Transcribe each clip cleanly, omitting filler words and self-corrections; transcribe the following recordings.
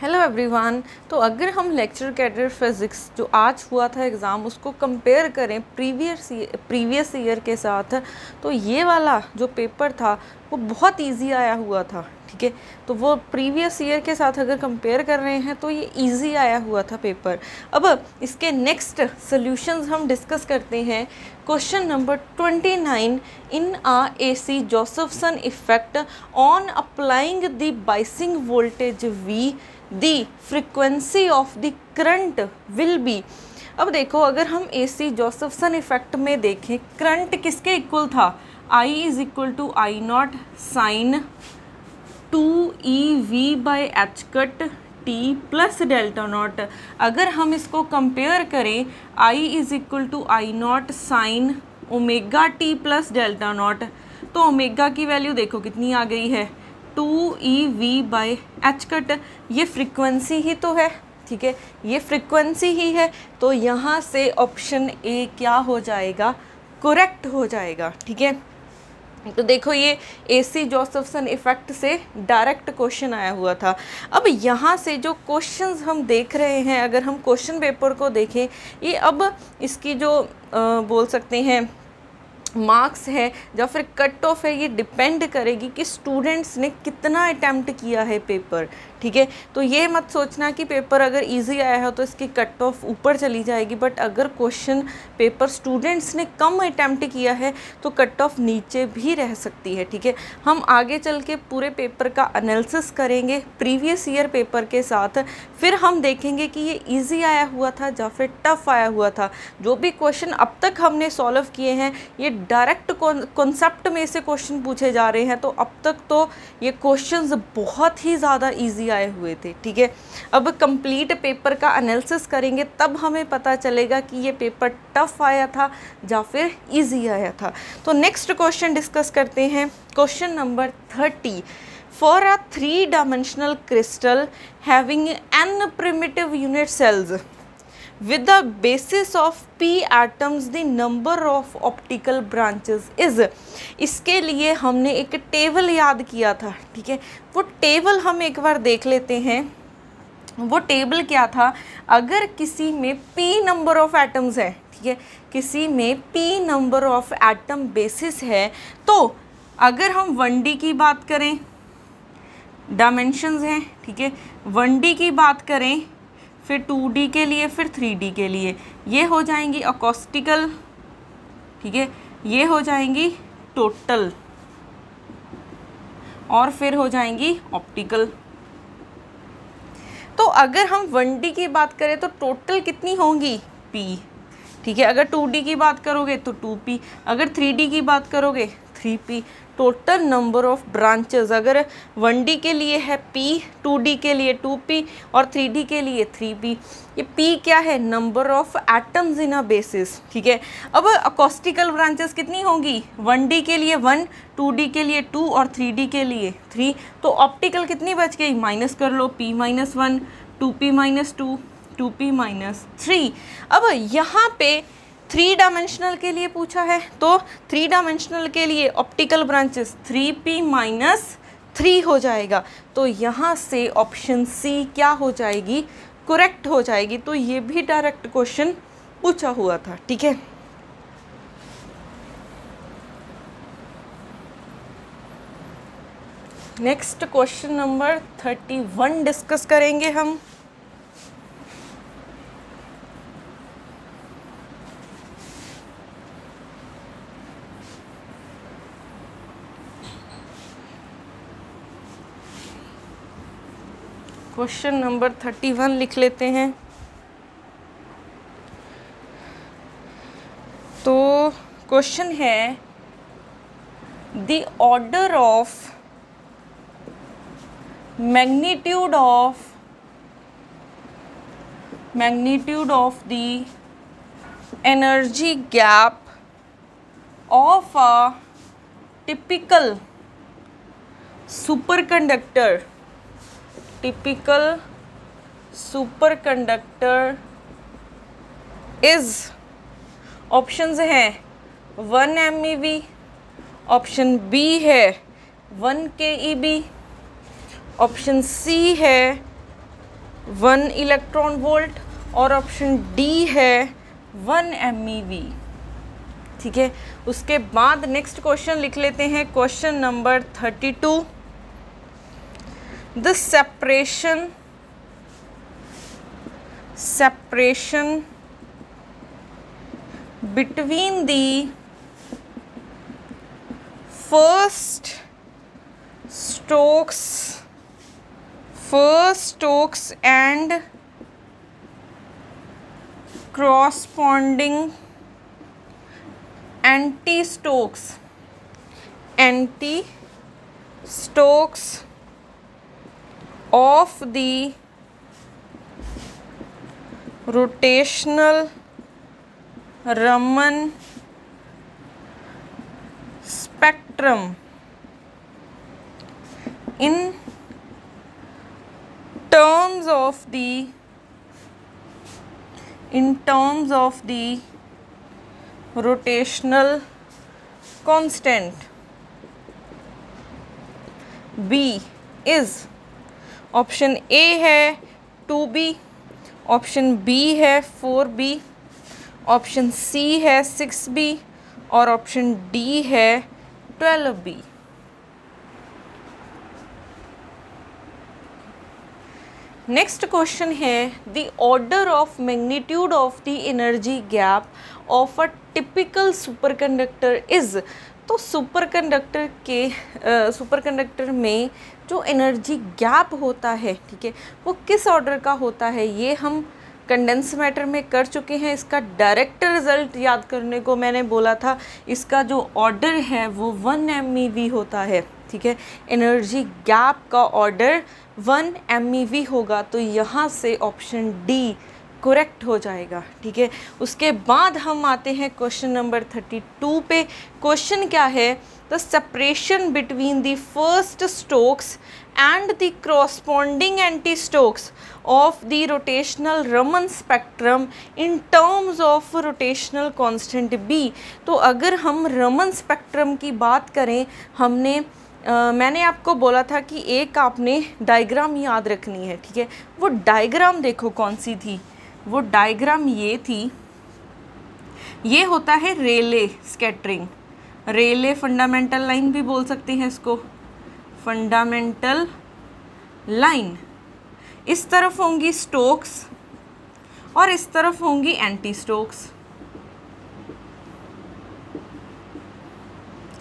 Hello everyone. तो अगर हम लेक्चर कैडर फिज़िक्स जो आज हुआ था एग्ज़ाम उसको कंपेयर करें प्रीवियस ईयर के साथ, तो ये वाला जो पेपर था वो बहुत इजी आया हुआ था। ठीक है, तो वो प्रीवियस ईयर के साथ अगर कंपेयर कर रहे हैं तो ये इजी आया हुआ था पेपर। अब इसके नेक्स्ट सॉल्यूशंस हम डिस्कस करते हैं। Question number 29, in a AC Josephson effect on applying the biasing voltage V, the frequency of the current will be. अब देखो, अगर हम AC जोसेफसन इफेक्ट में देखें, करंट किसके इक्वल था? I is equal to I naught sine 2EV/h cut T plus delta naught. अगर हम इसको कंपेयर करें, I is equal to I naught sine omega T plus delta naught, तो omega की वैल्यू देखो कितनी आ गई है, 2EV/h कट। ये फ्रीक्वेंसी ही तो है, ठीक है, ये फ्रीक्वेंसी ही है, तो यहाँ से ऑप्शन ए क्या हो जाएगा? करेक्ट हो जाएगा। ठीक है, तो देखो ये AC जोसेफसन इफेक्ट से डायरेक्ट क्वेश्चन आया हुआ था। अब यहाँ से जो क्वेश्चंस हम देख रहे हैं, अगर हम क्वेश्चन पेपर को देखें, ये अब इसकी जो बोल सकते हैं मार्क्स है या फिर कट ऑफ है, ये डिपेंड करेगी कि स्टूडेंट्स ने कितना अटैम्प्ट किया है पेपर। ठीक है, तो ये मत सोचना कि पेपर अगर इजी आया है तो इसकी कट ऑफ ऊपर चली जाएगी, बट अगर क्वेश्चन पेपर स्टूडेंट्स ने कम अटैम्प्ट किया है तो कट ऑफ नीचे भी रह सकती है। ठीक है, हम आगे चल के पूरे पेपर का एनालिसिस करेंगे प्रीवियस ईयर पेपर के साथ, फिर हम देखेंगे कि ये ईजी आया हुआ था या फिर टफ आया हुआ था। जो भी क्वेश्चन अब तक हमने सॉल्व किए हैं ये डायरेक्ट कॉन्सेप्ट में से क्वेश्चन पूछे जा रहे हैं, तो अब तक तो ये क्वेश्चंस बहुत ही ज़्यादा इजी आए हुए थे। ठीक है, अब कंप्लीट पेपर का एनालिसिस करेंगे, तब हमें पता चलेगा कि ये पेपर टफ आया था या फिर इजी आया था। तो नेक्स्ट क्वेश्चन डिस्कस करते हैं। Question number 30, for a 3-dimensional crystal having n primitive unit cells with the basis of p atoms, the number of optical branches is। इसके लिए हमने एक टेबल याद किया था। ठीक है, वो टेबल हम एक बार देख लेते हैं। वो टेबल क्या था? अगर किसी में p नंबर ऑफ एटम्स है, ठीक है, किसी में p number of atom basis है, तो अगर हम 1D की बात करें, डायमेंशंस हैं, ठीक है, 1D की बात करें, फिर 2D के लिए, फिर 3D के लिए, ये हो जाएंगी अकॉस्टिकल, ठीक है, ये हो जाएंगी टोटल, और फिर हो जाएंगी ऑप्टिकल। तो अगर हम 1D की बात करें तो टोटल कितनी होंगी? P। ठीक है, अगर 2D की बात करोगे तो 2P, अगर 3D की बात करोगे 3P। Total number of branches अगर 1D के लिए है P, 2D के लिए 2P और 3D के लिए 3P। ये P क्या है? Number of atoms in a basis. ठीक है, अब अकॉस्टिकल ब्रांचेस कितनी होंगी? 1D के लिए 1, 2D के लिए 2 और 3D के लिए 3। तो ऑप्टिकल कितनी बच गई? माइनस कर लो, P-1, 2P-2, 2P-3। अब यहाँ पे 3-dimensional के लिए पूछा है, तो 3-dimensional के लिए ऑप्टिकल ब्रांचेस 3P-3 हो जाएगा। तो यहाँ से ऑप्शन C क्या हो जाएगी? करेक्ट हो जाएगी। तो ये भी डायरेक्ट क्वेश्चन पूछा हुआ था। ठीक है, नेक्स्ट क्वेश्चन नंबर 31 डिस्कस करेंगे हम। क्वेश्चन नंबर 31 लिख लेते हैं। तो क्वेश्चन है, the order of magnitude of the energy gap of a typical superconductor is, options हैं 1 MeV, ऑप्शन बी है 1 KeV, ऑप्शन सी है 1 इलेक्ट्रॉन वोल्ट, और ऑप्शन डी है 1 MeV। ठीक है, उसके बाद नेक्स्ट क्वेश्चन लिख लेते हैं, question number 32। The separation between the first Stokes and corresponding anti-Stokes of the rotational Raman spectrum in terms of the rotational constant B is, option A है 2B, option B है 4B, option C है 6B, और option D है 12B। Next question है, the order of magnitude of the energy gap of a typical superconductor is. तो superconductor में जो energy gap होता है, ठीक है, वो किस ऑर्डर का होता है, ये हम कंडेंस मैटर में कर चुके हैं। इसका डायरेक्ट रिजल्ट याद करने को मैंने बोला था, इसका जो ऑर्डर है वो 1 MeV होता है। ठीक है, एनर्जी गैप का ऑर्डर 1 MeV होगा, तो यहाँ से ऑप्शन डी करेक्ट हो जाएगा। ठीक है, उसके बाद हम आते हैं क्वेश्चन नंबर 32 पे। क्वेश्चन क्या है, the separation between the first Stokes and the corresponding anti-Stokes of the rotational Raman spectrum in terms of rotational constant B। तो अगर हम रमन स्पेक्ट्रम की बात करें, मैंने आपको बोला था कि एक आपने डायग्राम याद रखनी है। ठीक है, वो डायग्राम देखो कौन सी थी, वो डायग्राम ये थी, ये होता है रेले स्कैटरिंग, रेले फंडामेंटल लाइन भी बोल सकते हैं इसको, फंडामेंटल लाइन। इस तरफ होंगी स्टोक्स और इस तरफ होंगी एंटी स्टोक्स।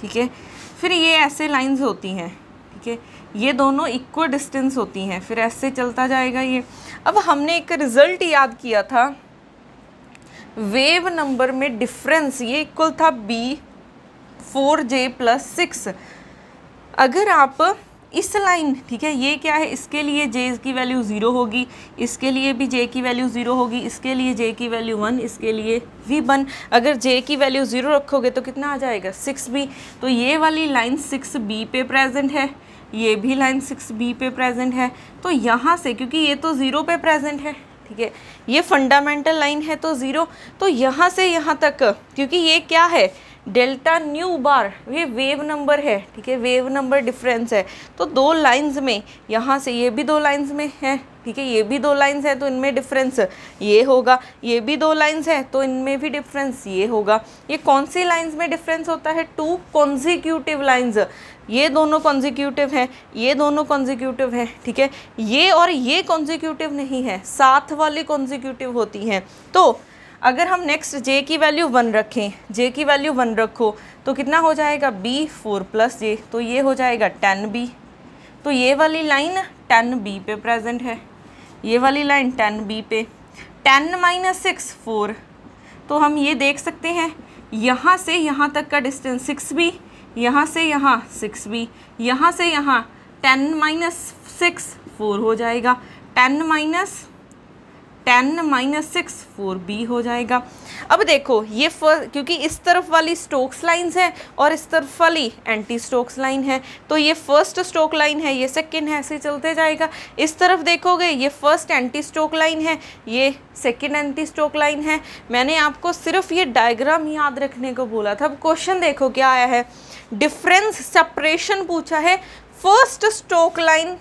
ठीक है, फिर ये ऐसे लाइंस होती हैं। ठीक है, ये दोनों इक्वल डिस्टेंस होती हैं, फिर ऐसे चलता जाएगा ये। अब हमने एक रिजल्ट याद किया था, वेव नंबर में डिफरेंस ये इक्वल था B4J + 6। अगर आप इस लाइन, ठीक है, ये क्या है, इसके लिए J की वैल्यू 0 होगी, इसके लिए भी J की वैल्यू 0 होगी, इसके लिए J की वैल्यू 1, इसके लिए V1। अगर J की वैल्यू 0 रखोगे तो कितना आ जाएगा, 6B। तो ये वाली लाइन 6B पे प्रेजेंट है, ये भी लाइन 6B पे प्रेजेंट है। तो यहाँ से, क्योंकि ये तो 0 पे प्रेजेंट है, ठीक है, ये फंडामेंटल लाइन है तो 0, तो यहाँ से यहाँ तक, क्योंकि ये क्या है, डेल्टा न्यू बार, ये वेव नंबर है। ठीक है, वेव नंबर डिफरेंस है, तो दो लाइंस में, यहाँ से ये भी दो लाइंस में है, ठीक है, ये भी दो लाइंस है तो इनमें डिफरेंस ये होगा, ये भी दो लाइंस है तो इनमें भी डिफरेंस ये होगा। ये कौन सी लाइंस में डिफरेंस होता है, 2 कॉन्जिक्यूटिव लाइंस, ये दोनों कॉन्जिक्यूटिव हैं, ये दोनों कॉन्जिक्यूटिव हैं। ठीक है, ये और ये कॉन्जिक्यूटिव नहीं है, साथ वाली कॉन्जिक्यूटिव होती हैं। तो अगर हम नेक्स्ट J की वैल्यू 1 रखें, J की वैल्यू 1 रखो तो कितना हो जाएगा, B4 + J, तो ये हो जाएगा 10B। तो ये वाली लाइन 10B पे प्रेजेंट है, ये वाली लाइन 10B पे, 10 - 6 4। तो हम ये देख सकते हैं, यहाँ से यहाँ तक का डिस्टेंस 6B, यहाँ से यहाँ 6B, यहाँ से यहाँ 10 - 6 4 हो जाएगा, 10 - 6 4B हो जाएगा। अब देखो ये क्योंकि इस तरफ वाली स्टोक्स लाइंस है और इस तरफ वाली एंटी स्टोक्स लाइन है, तो ये फर्स्ट स्टोक लाइन है, ये सेकंड है, ऐसे चलते जाएगा। इस तरफ देखोगे ये फर्स्ट एंटी स्टोक लाइन है, ये सेकंड एंटी स्टोक लाइन है। मैंने आपको सिर्फ ये डायग्राम याद रखने को बोला था। अब क्वेश्चन देखो क्या आया है, डिफरेंस सेपरेशन पूछा है फर्स्ट स्टोक लाइन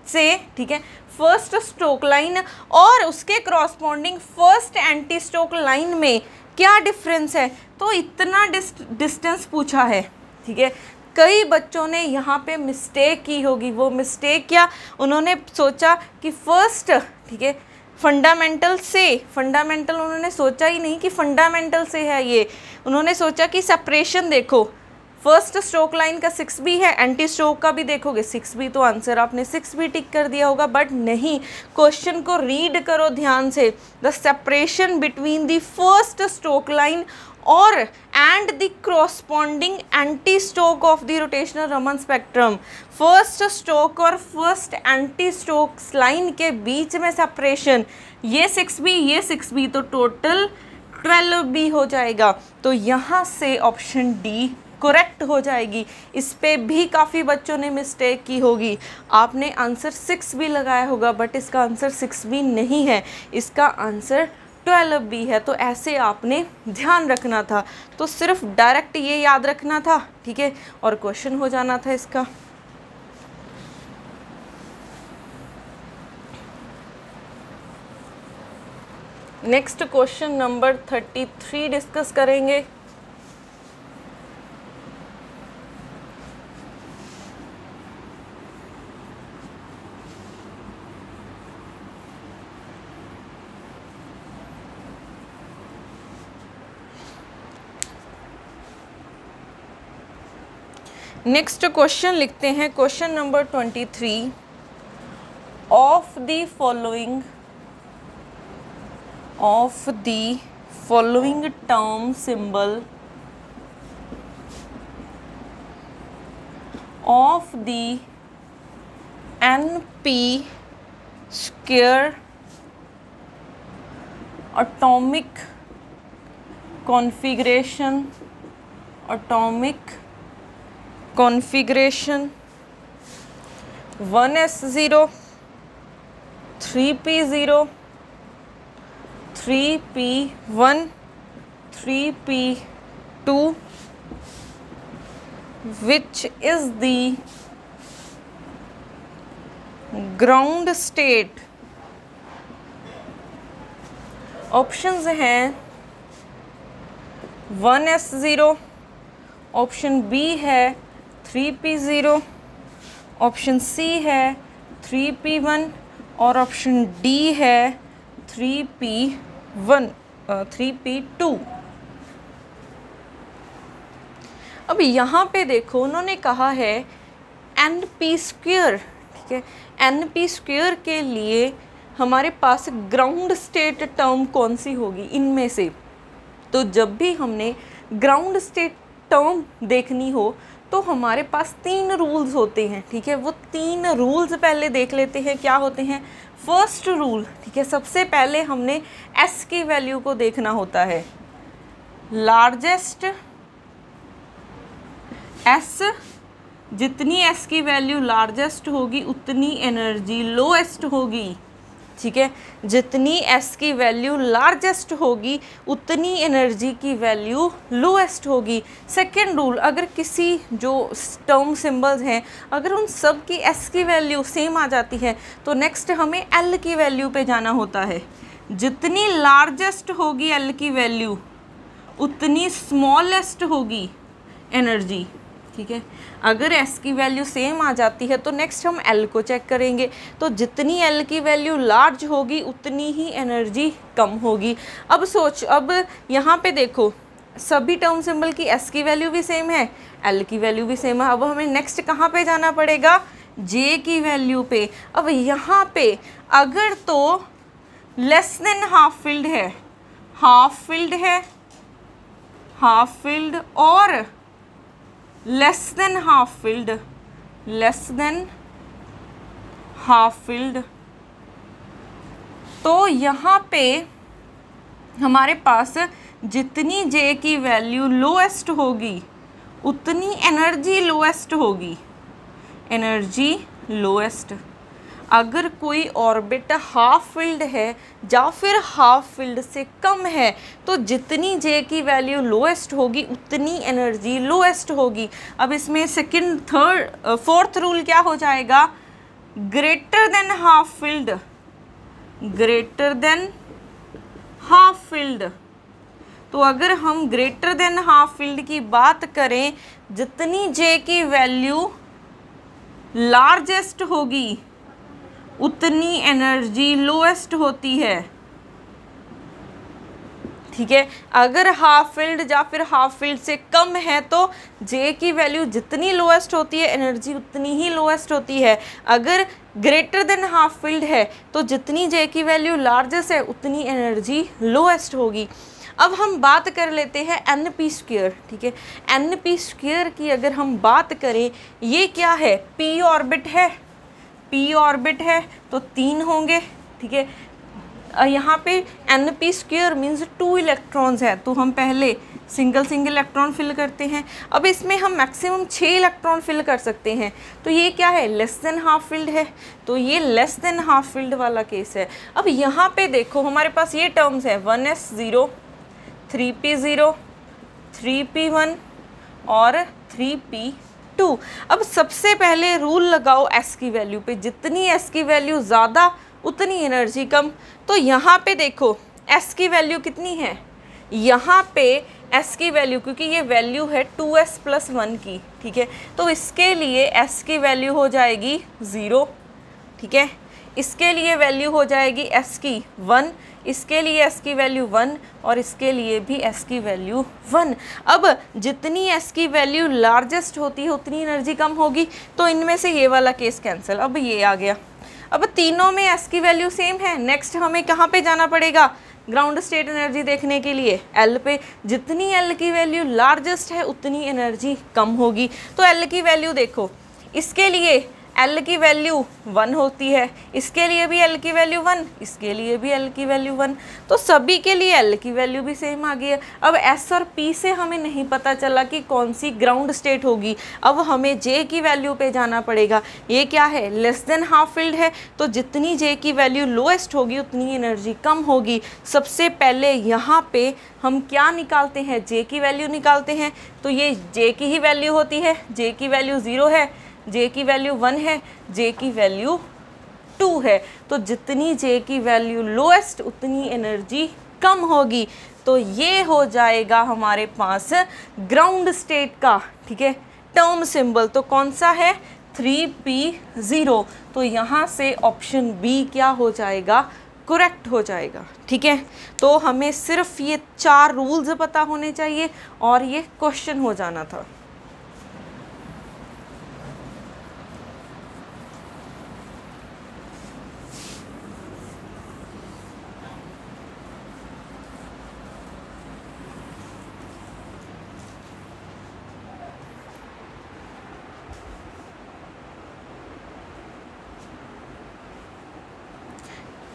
से, ठीक है, फर्स्ट स्ट्रोक लाइन और उसके corresponding first anti stroke line में क्या डिफरेंस है, तो इतना डिस्टेंस पूछा है, ठीक है। कई बच्चों ने यहाँ पे मिस्टेक की होगी, वो मिस्टेक क्या, उन्होंने सोचा कि फर्स्ट, ठीक है, फंडामेंटल उन्होंने सोचा ही नहीं कि फंडामेंटल से है ये, उन्होंने सोचा कि सेपरेशन देखो, फर्स्ट स्ट्रोक लाइन का 6 भी है, एंटी स्ट्रोक का भी देखोगे 6 भी, तो आंसर आपने 6 भी टिक कर दिया होगा। बट नहीं, क्वेश्चन को रीड करो ध्यान से, the separation between the first stroke line और and the corresponding anti stroke of the rotational Raman spectrum, first stroke और फर्स्ट एंटी स्ट्रोक लाइन के बीच में सेपरेशन, ये 6 भी ये 6 भी, तो टोटल 12 भी हो जाएगा। तो यहाँ से ऑप्शन डी करेक्ट हो जाएगी। इस पे भी काफ़ी बच्चों ने मिस्टेक की होगी, आपने आंसर 6 भी लगाया होगा, बट इसका आंसर 6 भी नहीं है, इसका आंसर 12 भी है। तो ऐसे आपने ध्यान रखना था, तो सिर्फ डायरेक्ट ये याद रखना था, ठीक है, और क्वेश्चन हो जाना था इसका। नेक्स्ट क्वेश्चन नंबर 33 डिस्कस करेंगे। नेक्स्ट क्वेश्चन लिखते हैं, question number 23, of the following term symbol of the NP square atomic configuration 1s0 3p0 3p1 3p2 which is the ground state। Options हैं 1s0, ऑप्शन बी है 3p0, option C है 3p1 और option D है 3p2। अब यहाँ पे देखो उन्होंने कहा है NP स्क्वायर, ठीक है, NP स्क्वायर के लिए हमारे पास ग्राउंड स्टेट टर्म कौन सी होगी इनमें से। तो जब भी हमने ग्राउंड स्टेट टर्म देखनी हो तो हमारे पास 3 रूल्स होते हैं, ठीक है, वो 3 रूल्स पहले देख लेते हैं क्या होते हैं। फर्स्ट रूल, ठीक है, सबसे पहले हमने S की वैल्यू को देखना होता है, लार्जेस्ट S, जितनी S की वैल्यू लार्जेस्ट होगी उतनी एनर्जी लोएस्ट होगी, ठीक है, जितनी S की वैल्यू लार्जेस्ट होगी उतनी एनर्जी की वैल्यू लोएस्ट होगी। सेकेंड रूल, अगर किसी जो टर्म सिंबल्स हैं अगर उन सब की S की वैल्यू सेम आ जाती है तो नेक्स्ट हमें L की वैल्यू पे जाना होता है, जितनी लार्जेस्ट होगी L की वैल्यू उतनी स्मॉलेस्ट होगी एनर्जी, ठीक है। अगर S की वैल्यू सेम आ जाती है तो नेक्स्ट हम L को चेक करेंगे, तो जितनी L की वैल्यू लार्ज होगी उतनी ही एनर्जी कम होगी। अब सोच, अब यहाँ पे देखो सभी टर्म सिंबल की S की वैल्यू भी सेम है, L की वैल्यू भी सेम है। अब हमें नेक्स्ट कहाँ पे जाना पड़ेगा, J की वैल्यू पे। अब यहाँ पे अगर तो लेस देन हाफ फिल्ड है, हाफ फिल्ड और लेस देन हाफ फिल्ड, तो यहाँ पे हमारे पास जितनी J की वैल्यू लोएस्ट होगी उतनी एनर्जी लोएस्ट। अगर कोई ऑर्बिट हाफ फिल्ड है या फिर हाफ फिल्ड से कम है तो जितनी J की वैल्यू लोएस्ट होगी उतनी एनर्जी लोएस्ट होगी। अब इसमें सेकंड, थर्ड, फोर्थ रूल क्या हो जाएगा, greater than half filled, greater than half filled. तो अगर हम ग्रेटर देन हाफ फील्ड की बात करें, जितनी जे की वैल्यू लार्जेस्ट होगी उतनी एनर्जी लोएस्ट होती है, ठीक है। अगर हाफ फील्ड या फिर हाफ फील्ड से कम है तो जे की वैल्यू जितनी लोएस्ट होती है एनर्जी उतनी ही लोएस्ट होती है। अगर ग्रेटर देन हाफ फील्ड है तो जितनी जे की वैल्यू लार्जेस्ट है उतनी एनर्जी लोएस्ट होगी। अब हम बात कर लेते हैं एन पी स्क्वायर, ठीक है। एन पी स्क्वायर की अगर हम बात करें, ये क्या है, पी ऑर्बिट है, पी ऑर्बिट है तो 3 होंगे, ठीक है। यहाँ पे n P square means 2 electrons है, तो हम पहले सिंगल सिंगल इलेक्ट्रॉन फिल करते हैं। अब इसमें हम मैक्सिमम 6 इलेक्ट्रॉन फिल कर सकते हैं, तो ये क्या है, लेस देन हाफ फील्ड है, तो ये लेस देन हाफ फील्ड वाला केस है। अब यहाँ पे देखो हमारे पास ये टर्म्स है 1s0, 3p0, 3p1 और 3p2। अब सबसे पहले रूल लगाओ s की वैल्यू पे, जितनी s की वैल्यू ज़्यादा उतनी एनर्जी कम। तो यहाँ पे देखो s की वैल्यू कितनी है, यहाँ पे s की वैल्यू, क्योंकि ये वैल्यू है 2s + 1 की, ठीक है, तो इसके लिए s की वैल्यू हो जाएगी 0, ठीक है। इसके लिए वैल्यू हो जाएगी s की 1, इसके लिए s की वैल्यू 1 और इसके लिए भी s की वैल्यू 1। अब जितनी s की वैल्यू लार्जेस्ट होती है उतनी एनर्जी कम होगी, तो इनमें से ये वाला केस कैंसिल। अब ये आ गया। अब तीनों में s की वैल्यू सेम है। नेक्स्ट हमें कहाँ पे जाना पड़ेगा, ग्राउंड स्टेट एनर्जी देखने के लिए L पे। जितनी L की वैल्यू लार्जेस्ट है उतनी एनर्जी कम होगी। तो L की वैल्यू देखो, इसके लिए L की वैल्यू 1 होती है, इसके लिए भी L की वैल्यू 1, इसके लिए भी L की वैल्यू 1, तो सभी के लिए L की वैल्यू भी सेम आ गई है। अब S और P से हमें नहीं पता चला कि कौन सी ग्राउंड स्टेट होगी, अब हमें J की वैल्यू पे जाना पड़ेगा। ये क्या है, लेस देन हाफ फील्ड है, तो जितनी J की वैल्यू लोएस्ट होगी उतनी एनर्जी कम होगी। सबसे पहले यहाँ पे हम क्या निकालते हैं, J की वैल्यू निकालते हैं, तो ये J की ही वैल्यू होती है। J की वैल्यू 0 है, J की वैल्यू 1 है, J की वैल्यू 2 है, तो जितनी J की वैल्यू लोएस्ट उतनी एनर्जी कम होगी। तो ये हो जाएगा हमारे पास ग्राउंड स्टेट का, ठीक है, टर्म सिंबल। तो कौन सा है, 3p0। तो यहाँ से ऑप्शन बी क्या हो जाएगा, करेक्ट हो जाएगा, ठीक है। तो हमें सिर्फ ये 4 रूल्स पता होने चाहिए और ये क्वेश्चन हो जाना था।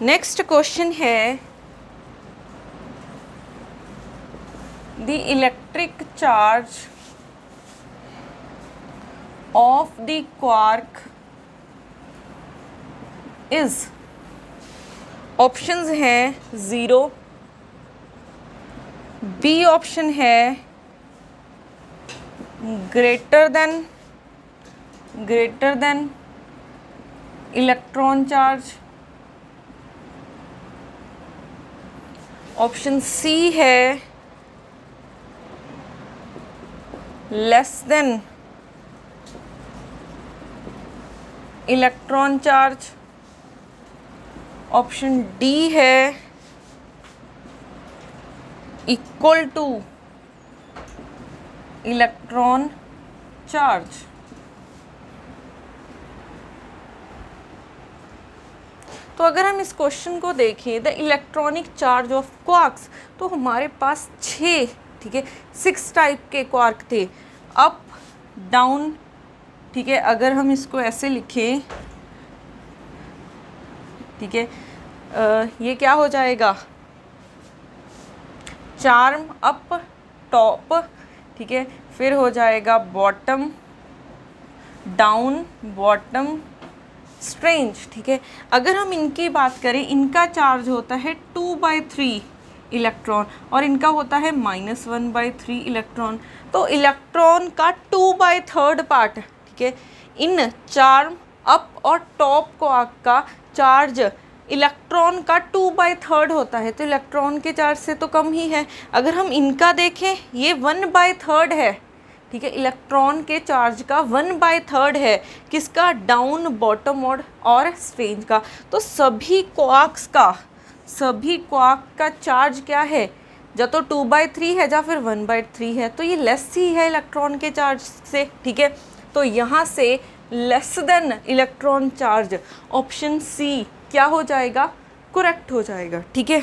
नेक्स्ट क्वेश्चन है, the electric charge of the quark is, options हैं 0, बी ऑप्शन है greater than electron charge, option C है less than electron charge, option D है इक्वल टू इलेक्ट्रॉन चार्ज। तो अगर हम इस क्वेश्चन को देखें, the electronic charge of quarks, तो हमारे पास 6, ठीक है, 6 टाइप के क्वार्क थे, अप डाउन, ठीक है। अगर हम इसको ऐसे लिखें, ठीक है, ये क्या हो जाएगा, चार्म अप टॉप, ठीक है, फिर हो जाएगा बॉटम डाउन, बॉटम स्ट्रेंज, ठीक है। अगर हम इनकी बात करें, इनका चार्ज होता है 2/3 इलेक्ट्रॉन और इनका होता है -1/3 इलेक्ट्रॉन। तो इलेक्ट्रॉन का 2/3 पार्ट, ठीक है, इन चार्म अप और टॉप क्वार्क का चार्ज इलेक्ट्रॉन का 2/3 होता है, तो इलेक्ट्रॉन के चार्ज से तो कम ही है। अगर हम इनका देखें, ये 1/3 है, ठीक है, इलेक्ट्रॉन के चार्ज का 1/3 है, किसका, डाउन बॉटम और स्ट्रेंज का। तो सभी क्वार्क्स का चार्ज क्या है, या तो 2/3 है या फिर 1/3 है, तो ये लेस ही है इलेक्ट्रॉन के चार्ज से, ठीक है। तो यहाँ से less than electron charge, option C क्या हो जाएगा, करेक्ट हो जाएगा, ठीक है।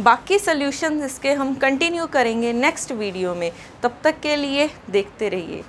बाकी सॉल्यूशंस इसके हम कंटिन्यू करेंगे नेक्स्ट वीडियो में, तब तक के लिए देखते रहिए।